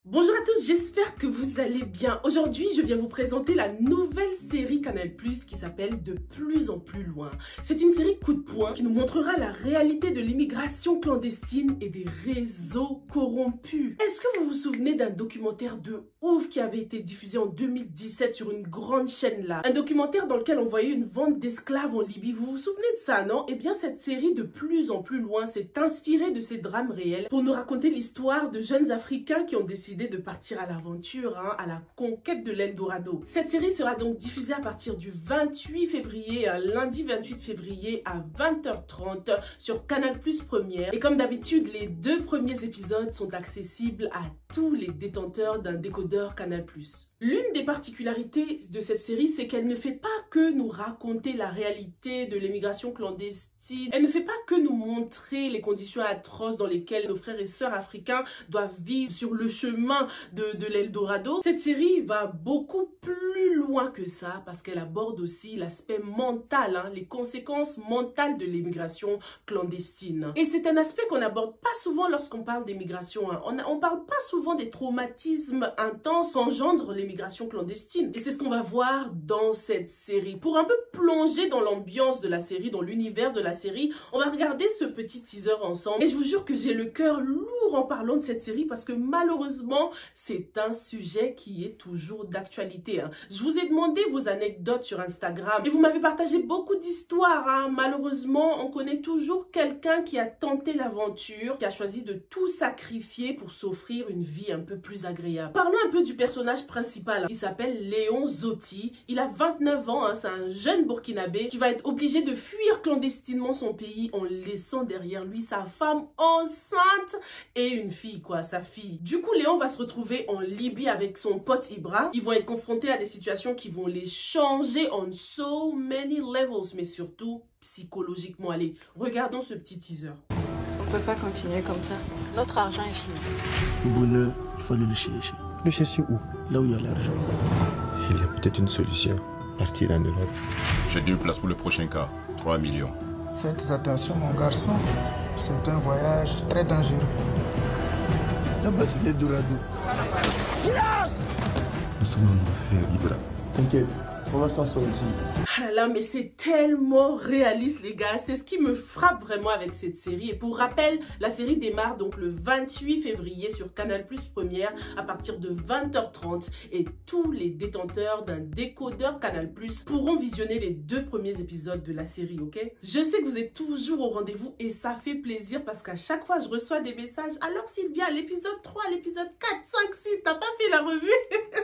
Bonjour à tous, j'espère que vous allez bien. Aujourd'hui, je viens vous présenter la nouvelle série Canal+ qui s'appelle De plus en plus loin. C'est une série coup de poing qui nous montrera la réalité de l'immigration clandestine et des réseaux corrompus. Est-ce que vous vous souvenez d'un documentaire de ouf qui avait été diffusé en 2017 sur une grande chaîne là? Un documentaire dans lequel on voyait une vente d'esclaves en Libye. Vous vous souvenez de ça, non? Eh bien, cette série De plus en plus loin s'est inspirée de ces drames réels pour nous raconter l'histoire de jeunes Africains qui ont décidé de partir à l'aventure, à la conquête de l'Eldorado. Cette série sera donc diffusée à partir du 28 février, lundi 28 février à 20h30 sur Canal+ Première. Et comme d'habitude, les 2 premiers épisodes sont accessibles à tous les détenteurs d'un décodeur Canal+. L'une des particularités de cette série, c'est qu'elle ne fait pas que nous raconter la réalité de l'immigration clandestine. Elle ne fait pas que nous montrer les conditions atroces dans lesquelles nos frères et sœurs africains doivent vivre sur le chemin de l'Eldorado. Cette série va beaucoup plus loin que ça parce qu'elle aborde aussi l'aspect mental, les conséquences mentales de l'immigration clandestine. Et c'est un aspect qu'on n'aborde pas souvent lorsqu'on parle d'immigration. On parle pas souvent des traumatismes intenses qu'engendre l'immigration clandestine. Et c'est ce qu'on va voir dans cette série. Pour un peu plonger dans l'ambiance de la série, dans l'univers de la série, on va regarder ce petit teaser ensemble. Et je vous jure que j'ai le cœur lourd en parlant de cette série parce que malheureusement, c'est un sujet qui est toujours d'actualité. Je vous ai demandé vos anecdotes sur Instagram et vous m'avez partagé beaucoup d'histoires. Malheureusement, on connaît toujours quelqu'un qui a tenté l'aventure, qui a choisi de tout sacrifier pour s'offrir une vie un peu plus agréable. Parlons un peu du personnage principal. Il s'appelle Léon Zotti. Il a 29 ans. C'est un jeune burkinabé qui va être obligé de fuir clandestinement son pays en laissant derrière lui sa femme enceinte et une fille, sa fille. Du coup, Léon va se retrouver en Libye avec son pote Ibra. Ils vont être confrontés à des situations qui vont les changer on so many levels, mais surtout psychologiquement. Allez, regardons ce petit teaser. On peut pas continuer comme ça. Notre argent est fini. Le bonheur, il faut aller le chercher. Le chercher où? Là où il y a l'argent. Il y a peut-être une solution. Partir en Europe. J'ai 2 places pour le prochain cas. 3 millions. Faites attention, mon garçon. C'est un voyage très dangereux. Là-bas, c'est l'Eldorado. Silence! Nous sommes en enfer, Ibra. T'inquiète, on va s'en sortir. Ah là là, mais c'est tellement réaliste les gars, c'est ce qui me frappe vraiment avec cette série. Et pour rappel, la série démarre donc le 28 février sur Canal+ Première à partir de 20h30 et tous les détenteurs d'un décodeur Canal+ pourront visionner les 2 premiers épisodes de la série, ok? Je sais que vous êtes toujours au rendez-vous et ça fait plaisir parce qu'à chaque fois je reçois des messages. Alors Sylvia, l'épisode 3, l'épisode 4, 5, 6, t'as pas fait la revue?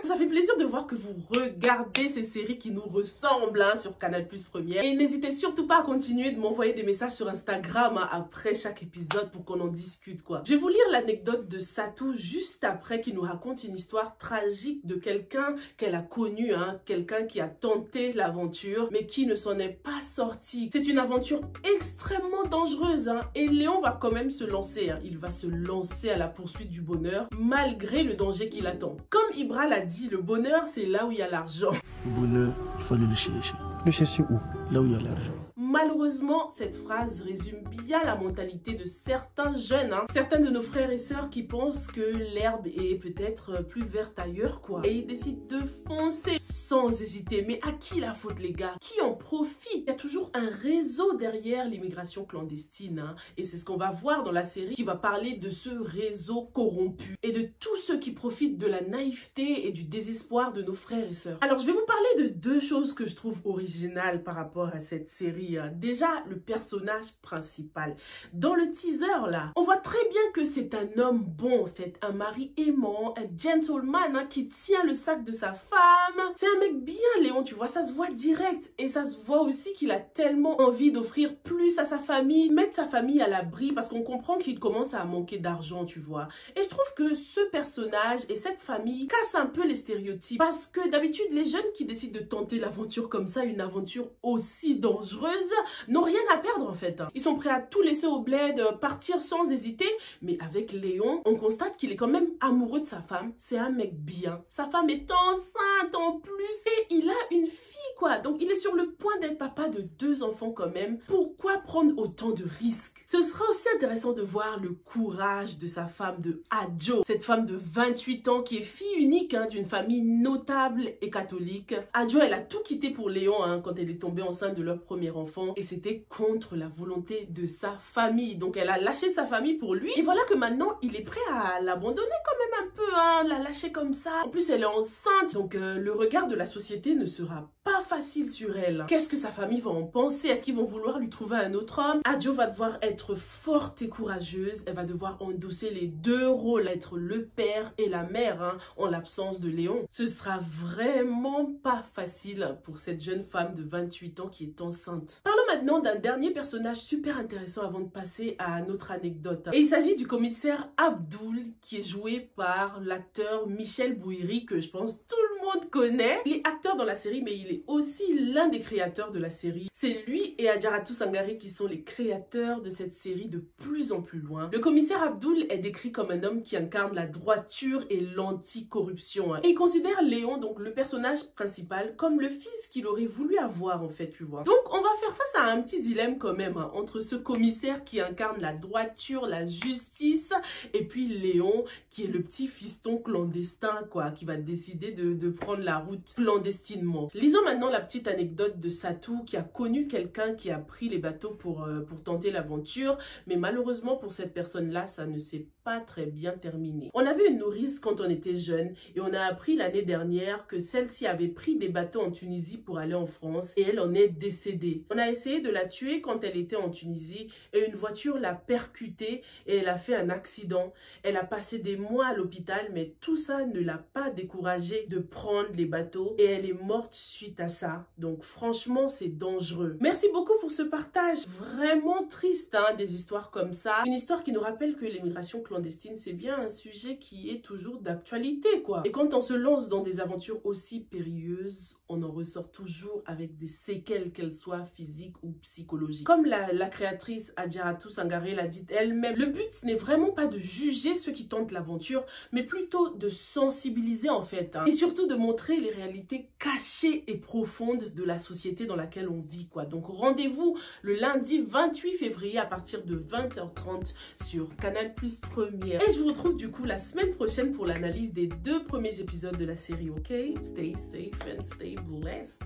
Ça fait plaisir de voir que vous regardez ces séries qui nous ressemblent sur Canal+ Première. Et n'hésitez surtout pas à continuer de m'envoyer des messages sur Instagram après chaque épisode pour qu'on en discute Je vais vous lire l'anecdote de Satou juste après qui nous raconte une histoire tragique de quelqu'un qu'elle a connu, quelqu'un qui a tenté l'aventure mais qui ne s'en est pas sorti. C'est une aventure extrêmement dangereuse et Léon va quand même se lancer. Il va se lancer à la poursuite du bonheur malgré le danger qui l'attend. Comme Ibra l'a dit, le bonheur c'est là où il y a l'argent. Le bonheur, il faut aller le chercher. Le chercher où? Là où il y a l'argent. Malheureusement, cette phrase résume bien la mentalité de certains jeunes, certains de nos frères et sœurs qui pensent que l'herbe est peut-être plus verte ailleurs, Et ils décident de foncer sans hésiter. Mais à qui la faute, les gars? Qui en profite? Il y a toujours un réseau derrière l'immigration clandestine, Et c'est ce qu'on va voir dans la série qui va parler de ce réseau corrompu et de tous ceux qui profitent de la naïveté et du désespoir de nos frères et sœurs. Alors, je vais vous parler de 2 choses que je trouve originales par rapport à cette série. Déjà, le personnage principal. Dans le teaser, là, on voit très bien que c'est un homme bon, en fait. Un mari aimant, un gentleman qui tient le sac de sa femme. C'est un mec bien, Léon, tu vois, ça se voit direct. Et ça se voit aussi qu'il a tellement envie d'offrir plus à sa famille, mettre sa famille à l'abri, parce qu'on comprend qu'il commence à manquer d'argent, tu vois. Et je trouve que ce personnage et cette famille cassent un peu les stéréotypes. Parce que d'habitude, les jeunes qui décident de tenter l'aventure comme ça, une aventure aussi dangereuse, n'ont rien à perdre en fait. Ils sont prêts à tout laisser au bled, partir sans hésiter. Mais avec Léon, on constate qu'il est quand même amoureux de sa femme. C'est un mec bien. Sa femme est enceinte en plus et il a une fille quoi. Donc il est sur le point d'être papa de 2 enfants quand même. Pourquoi prendre autant de risques? Ce sera aussi intéressant de voir le courage de sa femme, de Adjo. Cette femme de 28 ans qui est fille unique d'une famille notable et catholique. Adjo, elle a tout quitté pour Léon quand elle est tombée enceinte de leur premier enfant. Et c'était contre la volonté de sa famille. Donc elle a lâché sa famille pour lui. Et voilà que maintenant, il est prêt à l'abandonner quand même un peu. La lâcher comme ça. En plus, elle est enceinte. Donc le regard de la société ne sera pas facile sur elle. Qu'est-ce que sa famille va en penser? Est-ce qu'ils vont vouloir lui trouver un autre homme? Adjo va devoir être forte et courageuse. Elle va devoir endosser les 2 rôles, être le père et la mère en l'absence de Léon. Ce sera vraiment pas facile pour cette jeune femme de 28 ans qui est enceinte. Parlons maintenant d'un dernier personnage super intéressant avant de passer à notre anecdote. Et il s'agit du commissaire Abdoul qui est joué par l'acteur Michel Bouiri que je pense tout le monde connaît. Il est acteur dans la série mais il est aussi l'un des créateurs de la série. C'est lui et Adjaratou Sangare qui sont les créateurs de cette série de plus en plus loin. Le commissaire Abdoul est décrit comme un homme qui incarne la droiture et l'anticorruption. Et il considère Léon, donc le personnage principal, comme le fils qu'il aurait voulu avoir en fait, tu vois. Donc on va faire face à un petit dilemme quand même entre ce commissaire qui incarne la droiture, la justice et puis Léon qui est le petit fiston clandestin quoi, qui va décider de prendre la route clandestinement. Lisons maintenant la petite anecdote de Satou qui a connu quelqu'un qui a pris les bateaux pour tenter l'aventure, mais malheureusement pour cette personne-là, ça ne s'est pas très bien terminé. On avait une nourrice quand on était jeune et on a appris l'année dernière que celle-ci avait pris des bateaux en Tunisie pour aller en France et elle en est décédée. On a essayé de la tuer quand elle était en Tunisie et une voiture l'a percutée et elle a fait un accident. Elle a passé des mois à l'hôpital mais tout ça ne l'a pas découragée de prendre les bateaux et elle est morte suite à ça. Donc franchement c'est dangereux. Merci beaucoup pour ce partage. Vraiment triste des histoires comme ça. Une histoire qui nous rappelle que l'immigration clandestine c'est bien un sujet qui est toujours d'actualité quoi. Et quand on se lance dans des aventures aussi périlleuses, on en ressort toujours avec des séquelles qu'elles soient physiques ou psychologiques. Comme la créatrice Adjaratou Sangare l'a dit elle-même, le but n'est vraiment pas de juger ceux qui tentent l'aventure, mais plutôt de sensibiliser en fait. Et surtout de montrer les réalités cachées et profondes de la société dans laquelle on vit quoi. Donc rendez-vous le lundi 28 février à partir de 20h30 sur Canal+ Première. Et je vous retrouve du coup la semaine prochaine pour l'analyse des 2 premiers épisodes de la série, ok? Stay safe and stay blessed.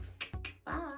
Bye!